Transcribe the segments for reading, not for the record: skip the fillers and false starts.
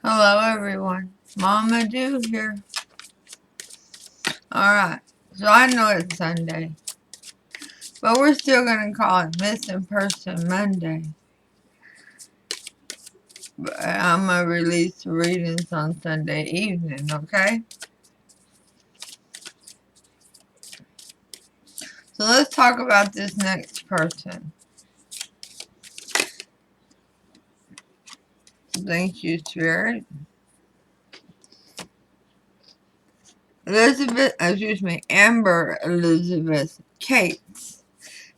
Hello everyone, Mama Do here. Alright, so I know it's Sunday, but we're still going to call it Missing Person Monday. But I'm going to release the readings on Sunday evening, okay? So let's talk about this next person. Thank you, Spirit. Amber Elizabeth Cates.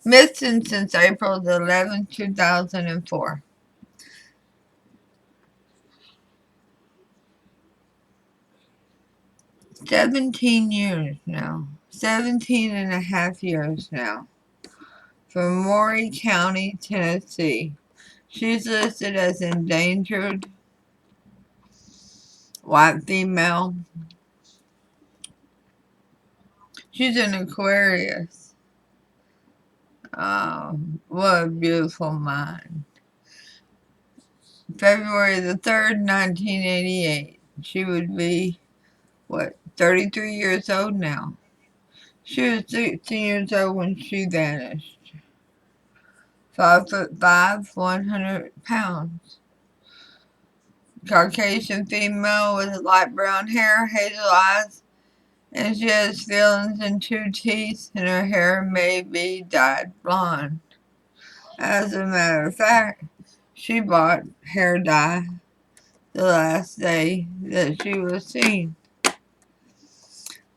Missing since April the 11th, 2004. "17 years now. 17 and a half years now. From Maury County, Tennessee. She's listed as endangered, white female. She's an Aquarius. What a beautiful mind. February the 3rd, 1988. She would be, 33 years old now. She was 16 years old when she vanished. 5'5", 100 pounds. Caucasian female with light brown hair, hazel eyes, and she has fillings in 2 teeth, and her hair may be dyed blonde. As a matter of fact, she bought hair dye the last day that she was seen.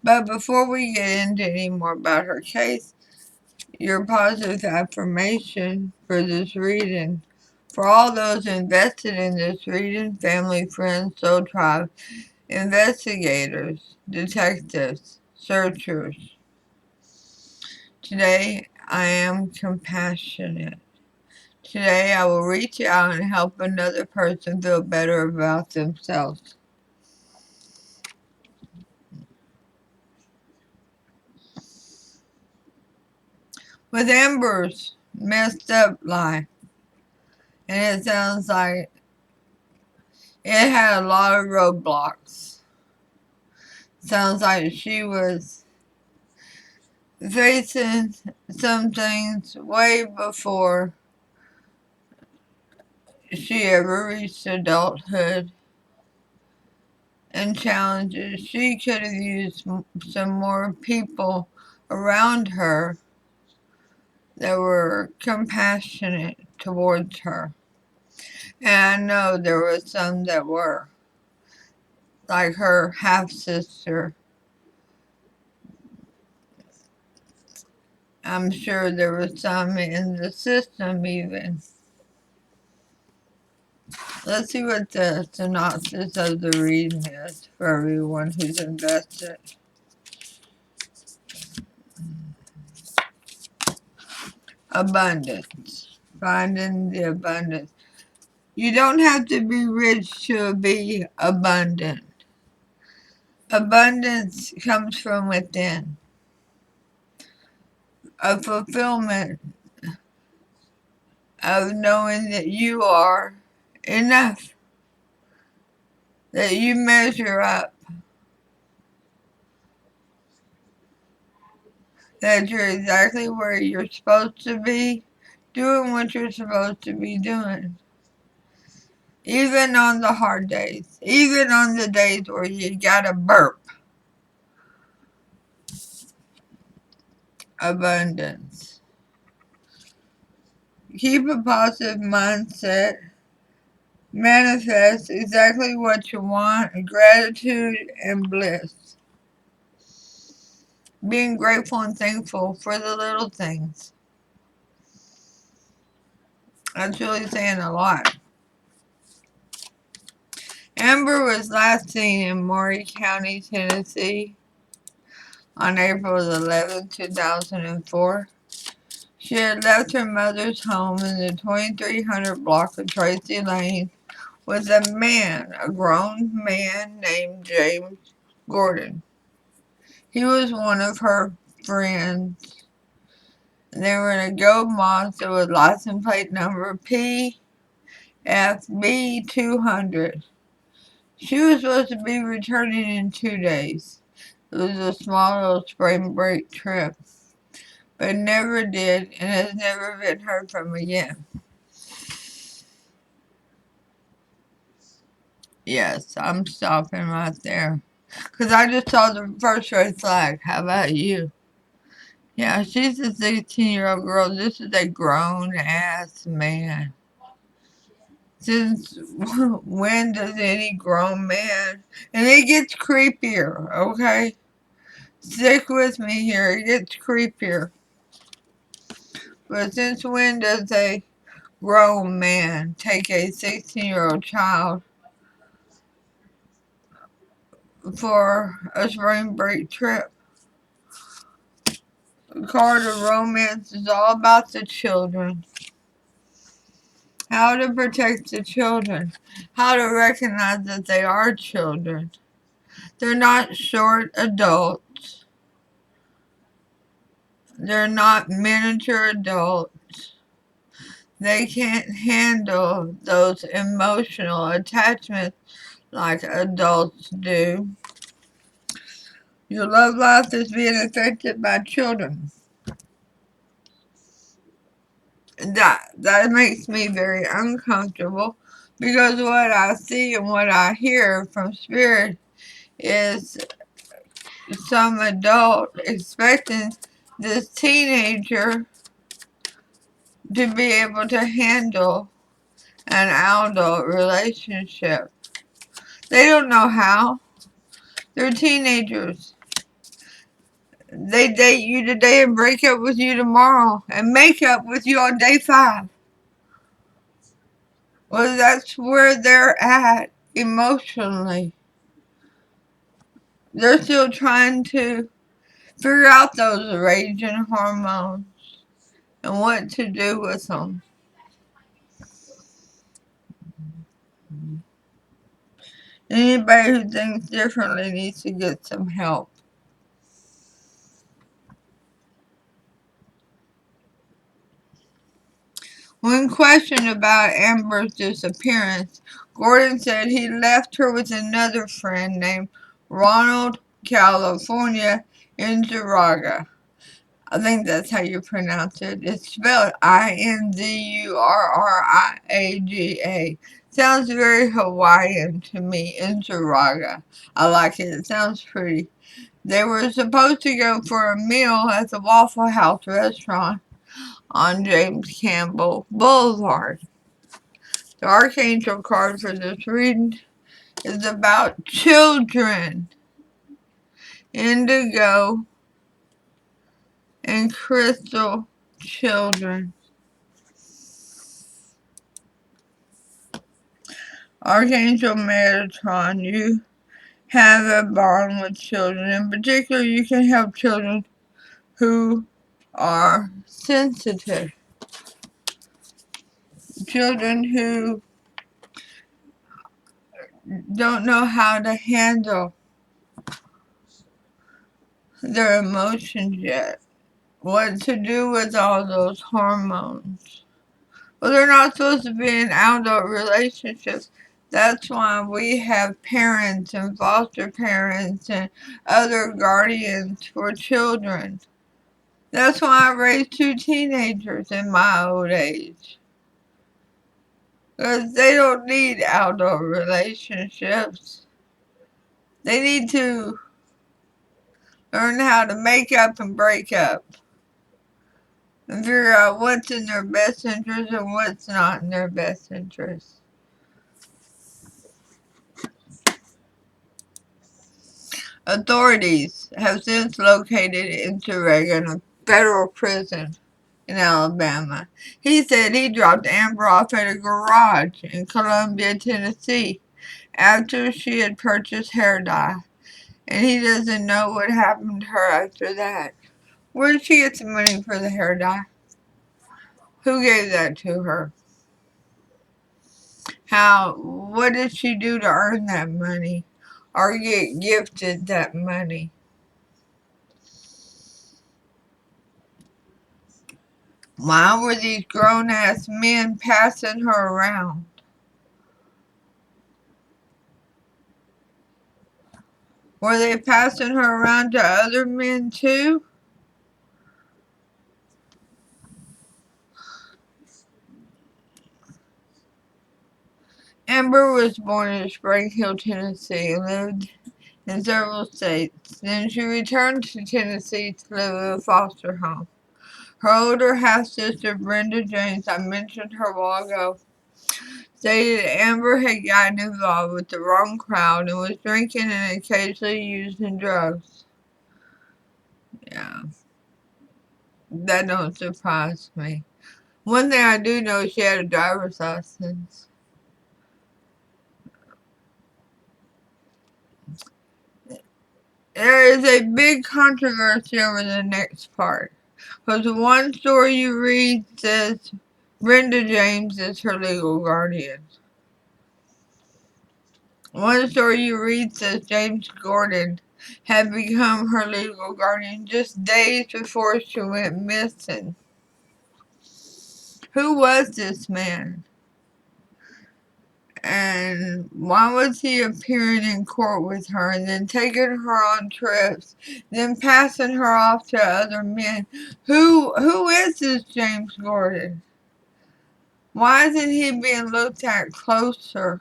But before we get into any more about her case, your positive affirmation for this reading. For all those invested in this reading, family, friends, soul tribe, investigators, detectives, searchers. Today, I am compassionate. Today, I will reach out and help another person feel better about themselves. With Amber's messed up life, and it sounds like it had a lot of roadblocks. Sounds like she was facing some things way before she ever reached adulthood, and challenges. She could have used some more people around her that were compassionate towards her. And I know there were some that were, like her half-sister. I'm sure there were some in the system even. Let's see what the synopsis of the reading is for everyone who's invested. Abundance. Finding the abundance. You don't have to be rich to be abundant. Abundance comes from within. A fulfillment of knowing that you are enough. That you measure up. That you're exactly where you're supposed to be, doing what you're supposed to be doing. Even on the hard days. Even on the days where you gotta burp. Abundance. Keep a positive mindset. Manifest exactly what you want. Gratitude and bliss. Being grateful and thankful for the little things. That's really saying a lot. Amber was last seen in Maury County, Tennessee on April 11, 2004. She had left her mother's home in the 2300 block of Tracy Lane with a grown man named James Gordon. He was one of her friends. They were in a gold Mazda with license plate number PFB200. She was supposed to be returning in 2 days. It was a small little spring break trip, but never did and has never been heard from again. Yes, I'm stopping right there. Because I just saw the first red flag. How about you? Yeah, she's a 16-year-old girl. This is a grown-ass man. Since when does any grown man... And it gets creepier, okay? Stick with me here. It gets creepier. But since when does a grown man take a 16-year-old child for a spring break trip? The card of romance is all about the children. How to protect the children. How to recognize that they are children. They're not short adults. They're not miniature adults. They can't handle those emotional attachments like adults do. Your love life is being affected by children. That makes me very uncomfortable because what I see and what I hear from spirit is some adult expecting this teenager to be able to handle an adult relationship. They don't know how. They're teenagers. They date you today and break up with you tomorrow and make up with you on day 5. Well, that's where they're at emotionally. They're still trying to figure out those raging hormones and what to do with them. Anybody who thinks differently needs to get some help. When questioned about Amber's disappearance, Gordon said he left her with another friend named Ronald, California, in Zuraga. I think that's how you pronounce it. It's spelled Inzurriaga. Sounds very Hawaiian to me, Inzurraga. I like it. It sounds pretty. They were supposed to go for a meal at the Waffle House restaurant on James Campbell Boulevard. The Archangel card for this reading is about children, indigo, and crystal children. Archangel Metatron, you have a bond with children. In particular, you can help children who are sensitive. Children who don't know how to handle their emotions yet. What to do with all those hormones. Well, they're not supposed to be in adult relationships. That's why we have parents and foster parents and other guardians for children. That's why I raised 2 teenagers in my old age. Because they don't need adult relationships. They need to learn how to make up and break up. And figure out what's in their best interest and what's not in their best interest. Authorities have since located Interreg in a federal prison in Alabama. He said he dropped Amber off at a garage in Columbia, Tennessee after she had purchased hair dye, and he doesn't know what happened to her after that. Where did she get the money for the hair dye? Who gave that to her? What did she do to earn that money or get gifted that money? Why were these grown-ass men passing her around? Were they passing her around to other men too? Amber was born in Spring Hill, Tennessee, and lived in several states. Then she returned to Tennessee to live in a foster home. Her older half-sister, Brenda James, I mentioned her a while ago, stated Amber had gotten involved with the wrong crowd and was drinking and occasionally using drugs. Yeah, that don't surprise me. One thing I do know is she had a driver's license. There is a big controversy over the next part. Because one story you read says Brenda James is her legal guardian. One story you read says James Gordon had become her legal guardian just days before she went missing. Who was this man? And why was he appearing in court with her and then taking her on trips, then passing her off to other men? Who is this James Gordon? Why isn't he being looked at closer?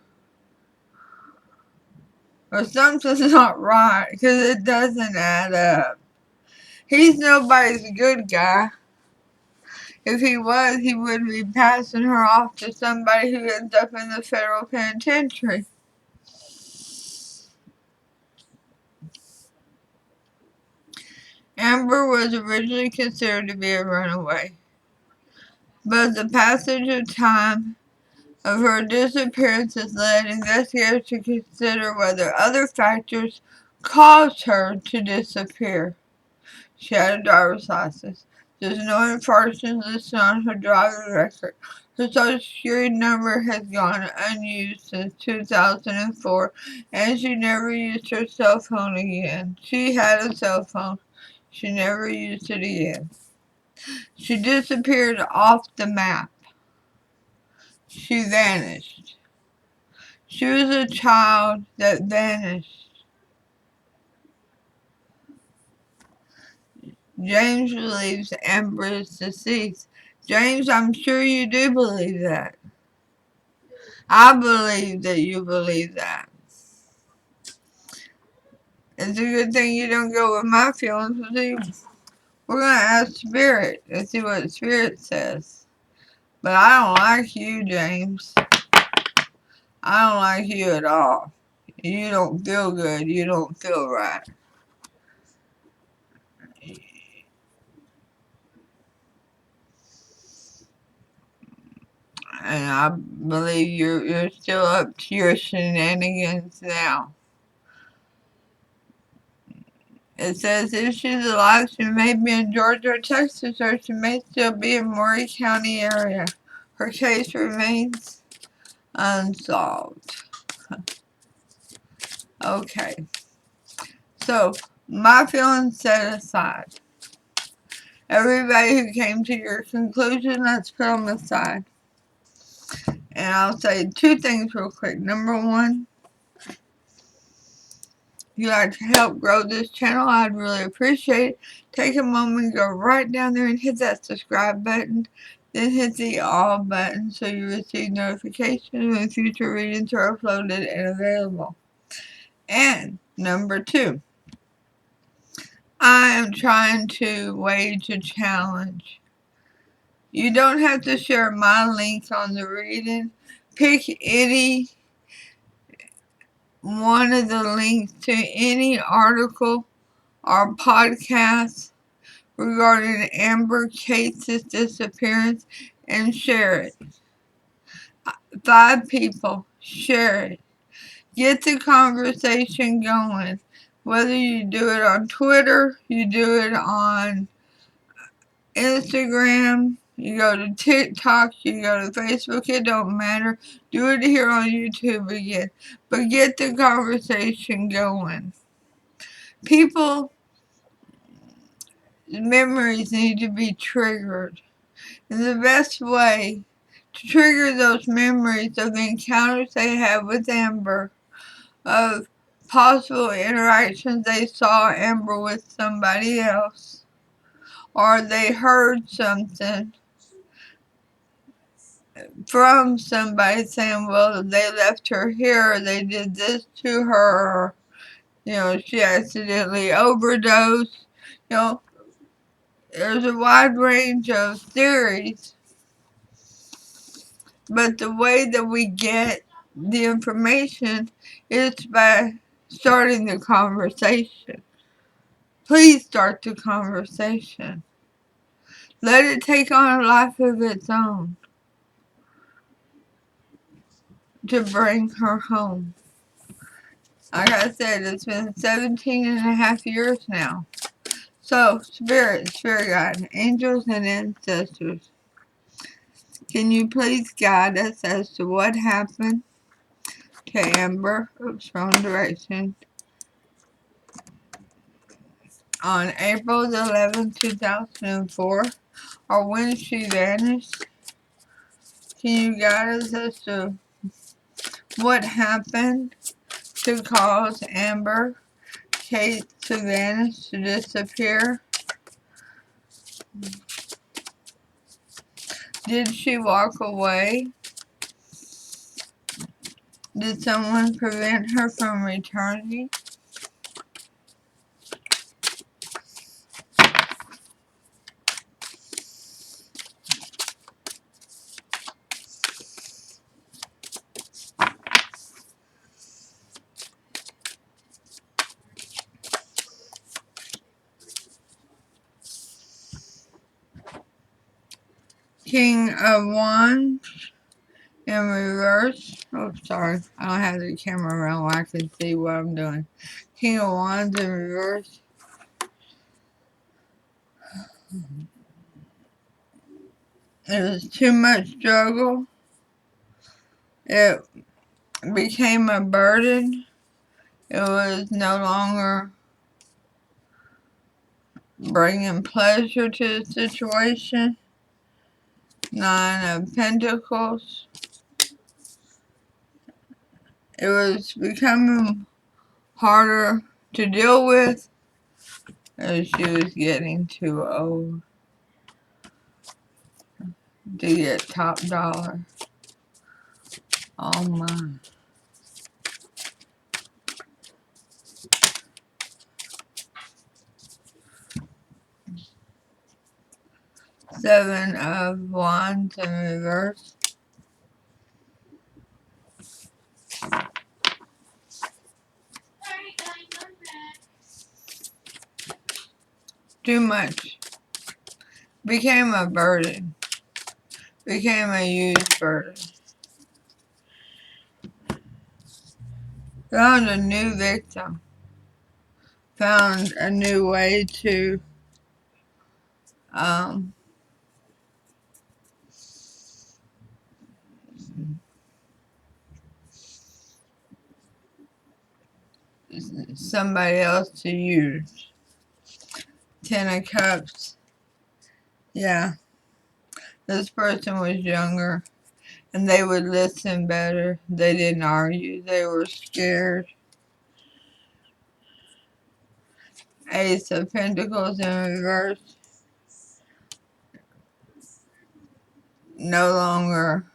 Or something's not right, because it doesn't add up. He's nobody's good guy. If he was, he would be passing her off to somebody who ends up in the federal penitentiary. Amber was originally considered to be a runaway, but the passage of time of her disappearances led investigators to consider whether other factors caused her to disappear. She had a driver's license. There's no infractions listed on her driving record. Her social security number has gone unused since 2004, and she never used her cell phone again. She had a cell phone. She never used it again. She disappeared off the map. She vanished. She was a child that vanished. James believes Amber is deceased. James, I'm sure you do believe that. I believe that you believe that. It's a good thing you don't go with my feelings. We're going to ask Spirit and see what Spirit says. But I don't like you, James. I don't like you at all. You don't feel good. You don't feel right. And I believe you're still up to your shenanigans now. It says if she's alive, she may be in Georgia or Texas, or she may still be in Maury County area. Her case remains unsolved. Okay. So, my feelings set aside. Everybody who came to your conclusion, let's put them aside. And I'll say two things real quick. Number one, if you'd like to help grow this channel, I'd really appreciate it. Take a moment and go right down there and hit that subscribe button. Then hit the all button so you receive notifications when future readings are uploaded and available. And number two, I am trying to wage a challenge. You don't have to share my link on the reading. Pick any one of the links to any article or podcast regarding Amber Case's disappearance and share it. 5 people, share it. Get the conversation going. Whether you do it on Twitter, you do it on Instagram, you go to TikTok, you go to Facebook, it don't matter. Do it here on YouTube again. But get the conversation going. People's memories need to be triggered. And the best way to trigger those memories of the encounters they have with Amber, of possible interactions they saw Amber with somebody else, or they heard something from somebody saying, well, they left her here, or they did this to her, or, you know, she accidentally overdosed. You know, there's a wide range of theories, but the way that we get the information is by starting the conversation. Please start the conversation. Let it take on a life of its own to bring her home. Like I said, it's been 17 and a half years now. So, Spirit Guide, angels and ancestors, can you please guide us as to what happened to Amber? Oops, wrong direction. On April 11, 2004, or when she vanished? Can you guide us as to what happened to cause Amber Kate to vanish, to disappear? Did she walk away? Did someone prevent her from returning? King of Wands in reverse. Oh, sorry. I don't have the camera around where I can see what I'm doing. King of Wands in reverse. It was too much struggle. It became a burden. It was no longer bringing pleasure to the situation. Nine of Pentacles. It was becoming harder to deal with as she was getting too old to get top dollar. Oh my. Seven of Wands in reverse. Too much. Became a burden. Became a huge burden. Found a new victim. Found a new way to somebody else to use. Ten of Cups. Yeah. This person was younger and they would listen better. They didn't argue. They were scared. Ace of Pentacles in reverse. No longer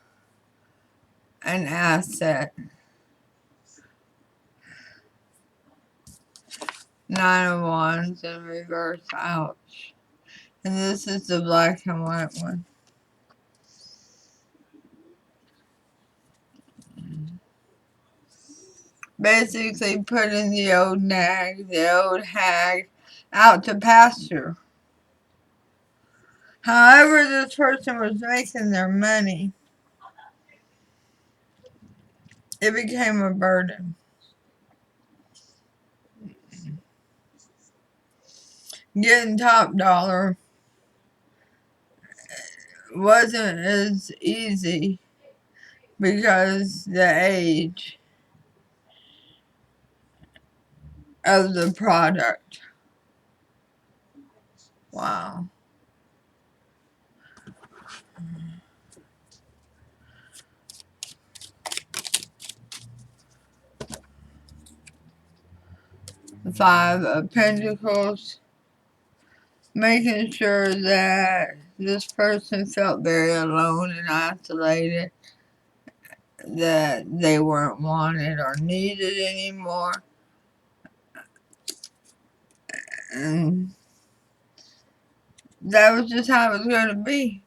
an asset. Nine of Wands in reverse. Ouch. And this is the black and white one. Basically putting the old nag, the old hag, out to pasture. However this person was making their money, it became a burden. Getting top dollar wasn't as easy because the age of the product. Wow. Five of Pentacles, making sure that this person felt very alone and isolated, that they weren't wanted or needed anymore. And that was just how it was going to be.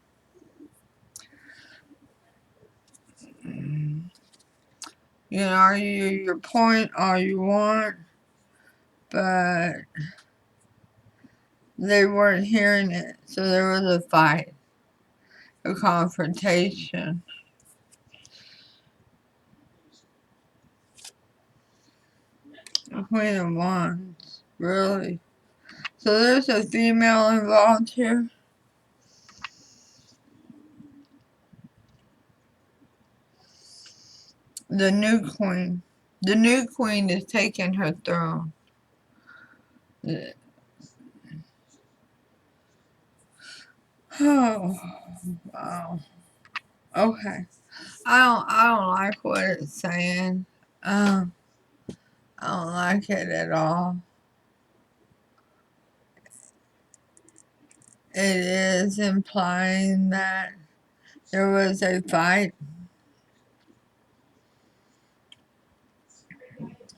You know, are you your point all you want, but they weren't hearing it, so there was a fight, a confrontation. The Queen of Wands, really. So there's a female involved here. The new queen. The new queen is taking her throne. Oh, wow. Okay. I don't like what it's saying. I don't like it at all. It is implying that there was a fight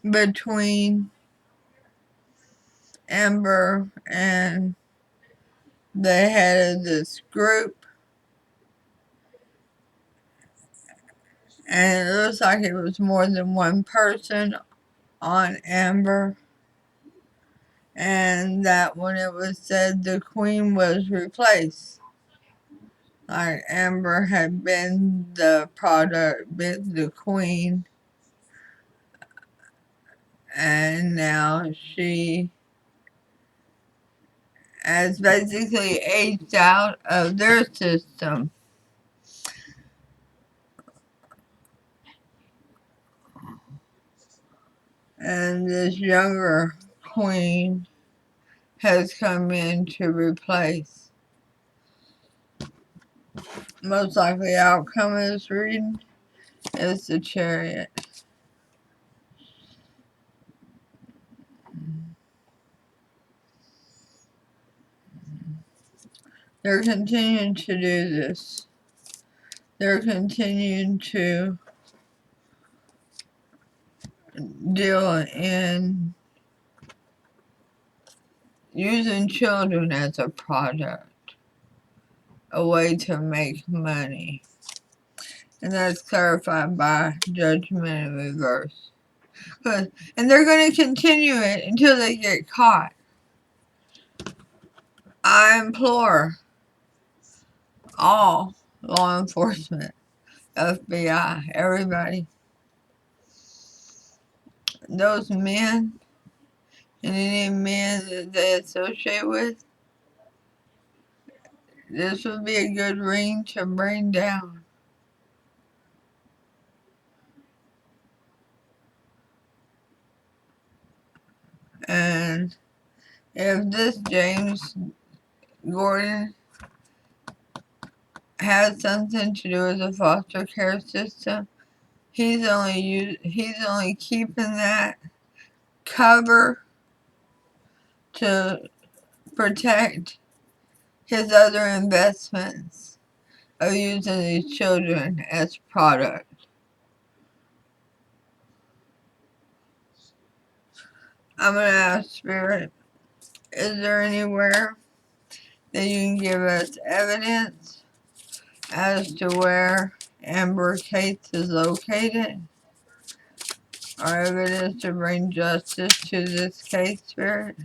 between Amber and the head of this group, and it looks like it was more than one person on Amber, and that when it was said the queen was replaced, like Amber had been the product, been the queen, and now she has basically aged out of their system. And this younger queen has come in to replace. Most likely outcome of this reading is the Chariot. They're continuing to do this. They're continuing to deal in using children as a product, a way to make money. And that's clarified by Judgment in reverse. And they're going to continue it until they get caught. I implore all law enforcement, FBI, everybody, those men and any men that they associate with, this would be a good ring to bring down. And if this James Gordon has something to do with the foster care system, he's only keeping that cover to protect his other investments of using these children as product. I'm going to ask Spirit, is there anywhere that you can give us evidence as to where Amber Cates is located? Or evidence to bring justice to this case, Spirit?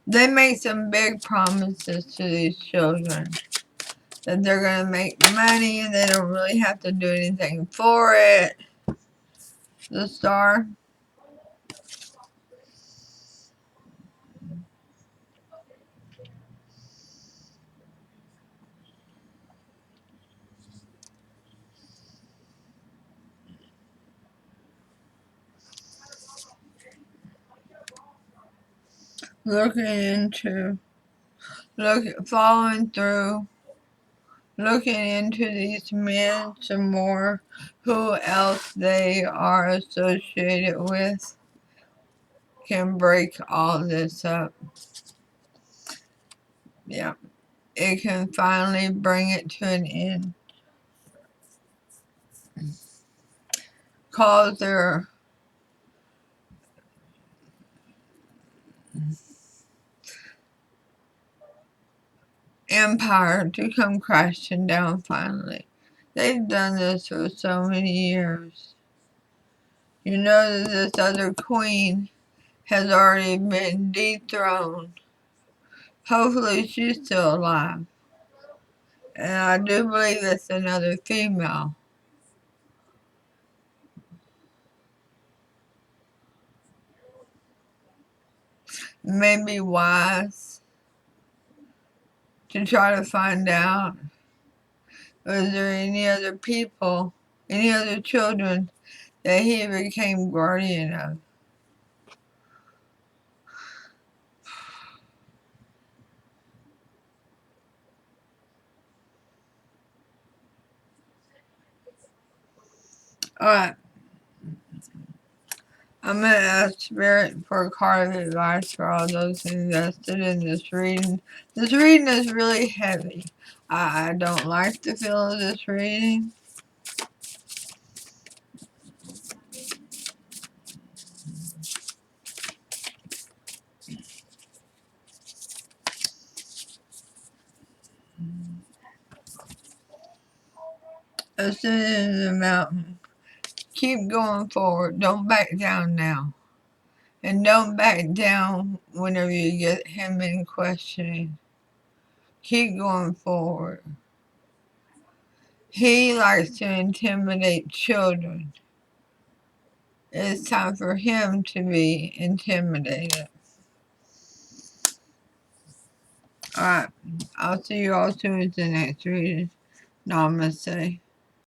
They make some big promises to these children that they're going to make money and they don't really have to do anything for it. The Star. Looking into following through, looking into these men some more, who else they are associated with, can break all this up. Yeah, it can finally bring it to an end. Cause their empire to come crashing down finally. They've done this for so many years. You know that this other queen has already been dethroned. Hopefully she's still alive. And I do believe it's another female. Maybe wise to try to find out, was there any other people, any other children that he became guardian of. Alright, I'm going to ask Spirit for a card of advice for all those invested in this reading. This reading is really heavy. I don't like the feel of this reading. Ascending the mountain. Keep going forward. Don't back down now. And don't back down whenever you get him in questioning. Keep going forward. He likes to intimidate children. It's time for him to be intimidated. Alright, I'll see you all soon at the next reading. Namaste.